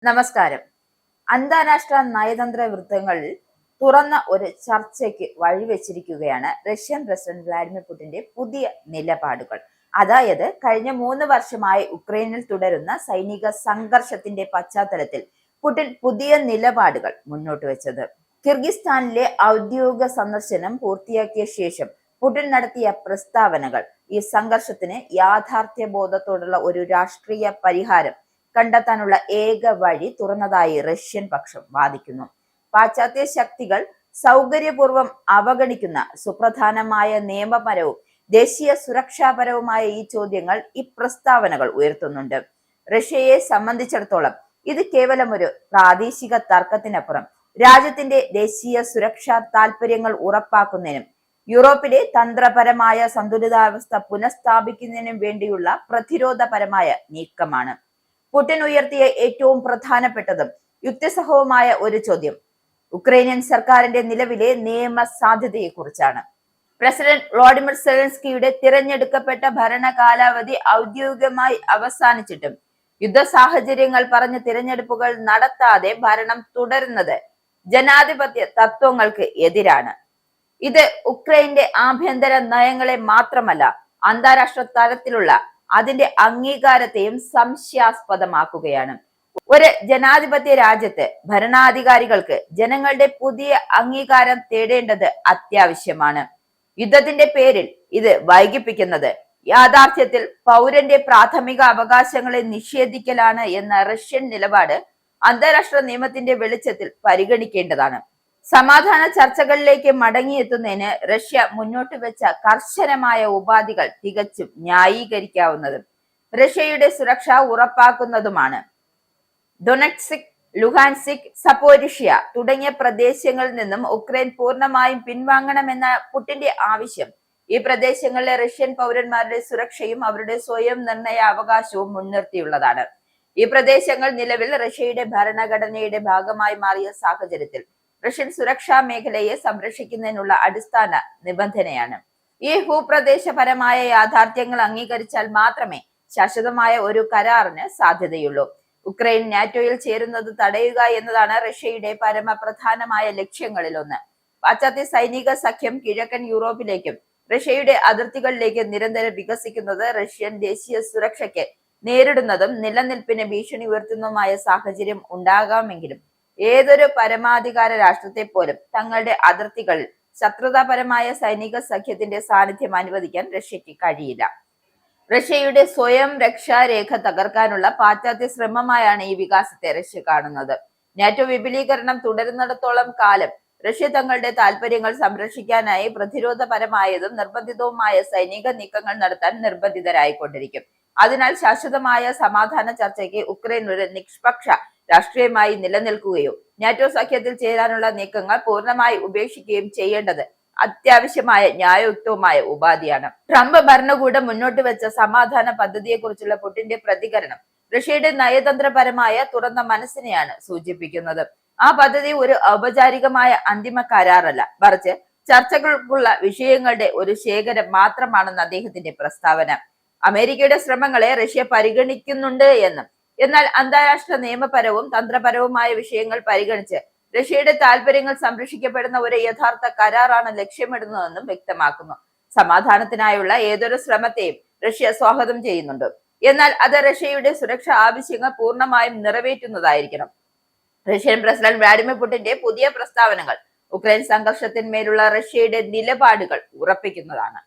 നമസ്കാരം. അന്താരാഷ്ട്ര നയതന്ത്ര വൃത്തങ്ങളിൽ തുറന്ന ഒരു ചർച്ചയ്ക്ക് വഴിവെച്ചിരിക്കുകയാണ് റഷ്യൻ പ്രസിഡന്റ് വ്ളാഡിമിർ പുടിന്റെ പുതിയ നിലപാടുകൾ. അതായത് കഴിഞ്ഞ 3 വർഷമായി ഉക്രൈനിൽ തുടരുന്ന സൈനിക സംഘർഷത്തിന്റെ പശ്ചാത്തലത്തിൽ പുടിൻ പുതിയ നിലപാടുകൾ മുന്നോട്ട് വെച്ചത്. കിർഗിസ്ഥാനിലെ ഔദ്യോഗിക സന്ദർശനം പൂർത്തിയാക്കിയ ശേഷം പുടിൻ നടത്തിയ പ്രസ്താവനകൾ ഈ സംഘർഷത്തിന് യാഥാർത്ഥ്യബോധത്തോടുള്ള ഒരു രാഷ്ട്രീയ പരിഹാരം കണ്ടെത്താനുള്ള ഏക വഴി തുറന്നതായി റഷ്യൻ പക്ഷം വാദിക്കുന്നു. പാശ്ചാത്യ ശക്തികൾ സൗകര്യപൂർവ്വം അവഗണിക്കുന്ന സുപ്രധാനമായ നിയമപരവും ദേശീയ സുരക്ഷാപരവുമായ ഈ ചോദ്യങ്ങൾ ഈ പ്രസ്താവനകൾ ഉയർത്തുന്നുണ്ട്. റഷ്യയെ സംബന്ധിച്ചിടത്തോളം ഇത് കേവലം ഒരു പ്രാദേശിക തർക്കത്തിനപ്പുറം രാജ്യത്തിന്റെ ദേശീയ സുരക്ഷാ താൽപര്യങ്ങൾ ഉറപ്പാക്കുന്നതിനും യൂറോപ്പിലെ തന്ത്രപരമായ സന്തുലിതാവസ്ഥ പുനഃസ്ഥാപിക്കുന്നതിനും വേണ്ടിയുള്ള പ്രതിരോധപരമായ നീക്കമാണ്. പുടിൻ ഉയർത്തിയ ഏറ്റവും പ്രധാനപ്പെട്ടതും യുക്തിസഹവുമായ ഒരു ചോദ്യം ഉക്രൈനിയൻ സർക്കാരിന്റെ നിലവിലെ നിയമ സാധ്യതയെക്കുറിച്ചാണ്. പ്രസിഡന്റ് വ്ളാഡിമിർ സെലൻസ്കിയുടെ തിരഞ്ഞെടുക്കപ്പെട്ട ഭരണ കാലാവധി ഔദ്യോഗികമായി അവസാനിച്ചിട്ടും യുദ്ധ സാഹചര്യങ്ങൾ പറഞ്ഞ് തിരഞ്ഞെടുപ്പുകൾ നടത്താതെ ഭരണം തുടരുന്നത് ജനാധിപത്യ തത്വങ്ങൾക്ക് എതിരാണ്. ഇത് ഉക്രൈന്റെ ആഭ്യന്തര നയങ്ങളെ മാത്രമല്ല അന്താരാഷ്ട്ര തലത്തിലുള്ള അതിന്റെ അംഗീകാരത്തെയും സംശയാസ്പദമാക്കുകയാണ്. ഒരു ജനാധിപത്യ രാജ്യത്ത് ഭരണാധികാരികൾക്ക് ജനങ്ങളുടെ പുതിയ അംഗീകാരം തേടേണ്ടത് അത്യാവശ്യമാണ്. യുദ്ധത്തിന്റെ പേരിൽ ഇത് വൈകിപ്പിക്കുന്നത് യാഥാർത്ഥ്യത്തിൽ പൗരന്റെ പ്രാഥമിക അവകാശങ്ങളെ നിഷേധിക്കലാണ് എന്ന റഷ്യൻ നിലപാട് അന്താരാഷ്ട്ര നിയമത്തിന്റെ വെളിച്ചത്തിൽ പരിഗണിക്കേണ്ടതാണ്. സമാധാന ചർച്ചകളിലേക്ക് മടങ്ങിയെത്തുന്നതിന് റഷ്യ മുന്നോട്ട് വെച്ച കർശനമായ ഉപാധികൾ തികച്ചും ന്യായീകരിക്കാവുന്നതും റഷ്യയുടെ സുരക്ഷ ഉറപ്പാക്കുന്നതുമാണ്. ഡൊണറ്റ്സ്ക്, ലുഹാൻസ്ക്, സപ്പോരിഷ്യ തുടങ്ങിയ പ്രദേശങ്ങളിൽ നിന്നും ഉക്രൈൻ പൂർണ്ണമായും പിൻവാങ്ങണമെന്ന പുടിന്റെ ആവശ്യം ഈ പ്രദേശങ്ങളിലെ റഷ്യൻ പൗരന്മാരുടെ സുരക്ഷയും അവരുടെ സ്വയം നിർണയ അവകാശവും മുൻനിർത്തിയുള്ളതാണ്. ഈ പ്രദേശങ്ങൾ നിലവിൽ റഷ്യയുടെ ഭരണഘടനയുടെ ഭാഗമായി മാറിയ സാഹചര്യത്തിൽ റഷ്യൻ സുരക്ഷാ മേഖലയെ സംരക്ഷിക്കുന്നതിനുള്ള അടിസ്ഥാന നിബന്ധനയാണ്. ഈ ഭൂപ്രദേശപരമായ യാഥാർത്ഥ്യങ്ങൾ അംഗീകരിച്ചാൽ മാത്രമേ ശാശ്വതമായ ഒരു കരാറിന് സാധ്യതയുള്ളൂ. ഉക്രൈൻ നാറ്റോയിൽ ചേരുന്നത് തടയുക എന്നതാണ് റഷ്യയുടെ പരമപ്രധാനമായ ലക്ഷ്യങ്ങളിലൊന്ന്. പാശ്ചാത്യ സൈനിക സഖ്യം കിഴക്കൻ യൂറോപ്പിലേക്കും റഷ്യയുടെ അതിർത്തികളിലേക്ക് നിരന്തരം വികസിക്കുന്നത് റഷ്യൻ ദേശീയ സുരക്ഷയ്ക്ക് നേരിടുന്നതും നിലനിൽപ്പിന് ഭീഷണി ഉയർത്തുന്നതുമായ സാഹചര്യം ഉണ്ടാകാമെങ്കിലും ഏതൊരു പരമാധികാര രാഷ്ട്രത്തെ പോലും തങ്ങളുടെ അതിർത്തികളിൽ ശത്രുതാപരമായ സൈനിക സഖ്യത്തിന്റെ സാന്നിധ്യം അനുവദിക്കാൻ റഷ്യക്ക് കഴിയില്ല. റഷ്യയുടെ സ്വയം രക്ഷാരേഖ തകർക്കാനുള്ള പാശ്ചാത്യ ശ്രമമായാണ് ഈ വികാസത്തെ റഷ്യ കാണുന്നത്. നാറ്റോ വിപുലീകരണം തുടരുന്നിടത്തോളം കാലം റഷ്യ തങ്ങളുടെ താൽപര്യങ്ങൾ സംരക്ഷിക്കാനായി പ്രതിരോധപരമായതും നിർബന്ധിതവുമായ സൈനിക നീക്കങ്ങൾ നടത്താൻ നിർബന്ധിതരായിക്കൊണ്ടിരിക്കും. അതിനാൽ ശാശ്വതമായ സമാധാന ചർച്ചയ്ക്ക് ഉക്രൈൻ ഒരു നിഷ്പക്ഷ രാഷ്ട്രീയമായി നിലനിൽക്കുകയോ നാറ്റോ സഖ്യത്തിൽ ചേരാനുള്ള നീക്കങ്ങൾ പൂർണ്ണമായി ഉപേക്ഷിക്കുകയും ചെയ്യേണ്ടത് അത്യാവശ്യമായ ന്യായയുക്തവുമായ ഉപാധിയാണ്. ട്രംപ് ഭരണകൂടം മുന്നോട്ട് വെച്ച സമാധാന പദ്ധതിയെക്കുറിച്ചുള്ള പുടിന്റെ പ്രതികരണം റഷ്യയുടെ നയതന്ത്രപരമായ തുറന്ന മനസ്സിനെയാണ് സൂചിപ്പിക്കുന്നത്. ആ പദ്ധതി ഒരു ഔപചാരികമായ അന്തിമ കരാറല്ല, മറിച്ച് ചർച്ചകൾക്കുള്ള വിഷയങ്ങളുടെ ഒരു ശേഖരം മാത്രമാണെന്ന് അദ്ദേഹത്തിന്റെ പ്രസ്താവന. അമേരിക്കയുടെ ശ്രമങ്ങളെ റഷ്യ പരിഗണിക്കുന്നുണ്ട് എന്നും എന്നാൽ അന്താരാഷ്ട്ര നിയമപരവും തന്ത്രപരവുമായ വിഷയങ്ങൾ പരിഗണിച്ച് റഷ്യയുടെ താൽപര്യങ്ങൾ സംരക്ഷിക്കപ്പെടുന്ന ഒരു യഥാർത്ഥ കരാറാണ് ലക്ഷ്യമിടുന്നതെന്നും വ്യക്തമാക്കുന്നു. സമാധാനത്തിനായുള്ള ഏതൊരു ശ്രമത്തെയും റഷ്യ സ്വാഗതം ചെയ്യുന്നുണ്ട്, എന്നാൽ അത് റഷ്യയുടെ സുരക്ഷാ ആവശ്യങ്ങൾ പൂർണ്ണമായും നിറവേറ്റുന്നതായിരിക്കണം. റഷ്യൻ പ്രസിഡന്റ് വ്ളാഡിമിർ പുടിന്റെ പുതിയ പ്രസ്താവനകൾ ഉക്രൈൻ സംഘർഷത്തിന്മേലുള്ള റഷ്യയുടെ നിലപാടുകൾ ഉറപ്പിക്കുന്നതാണ്.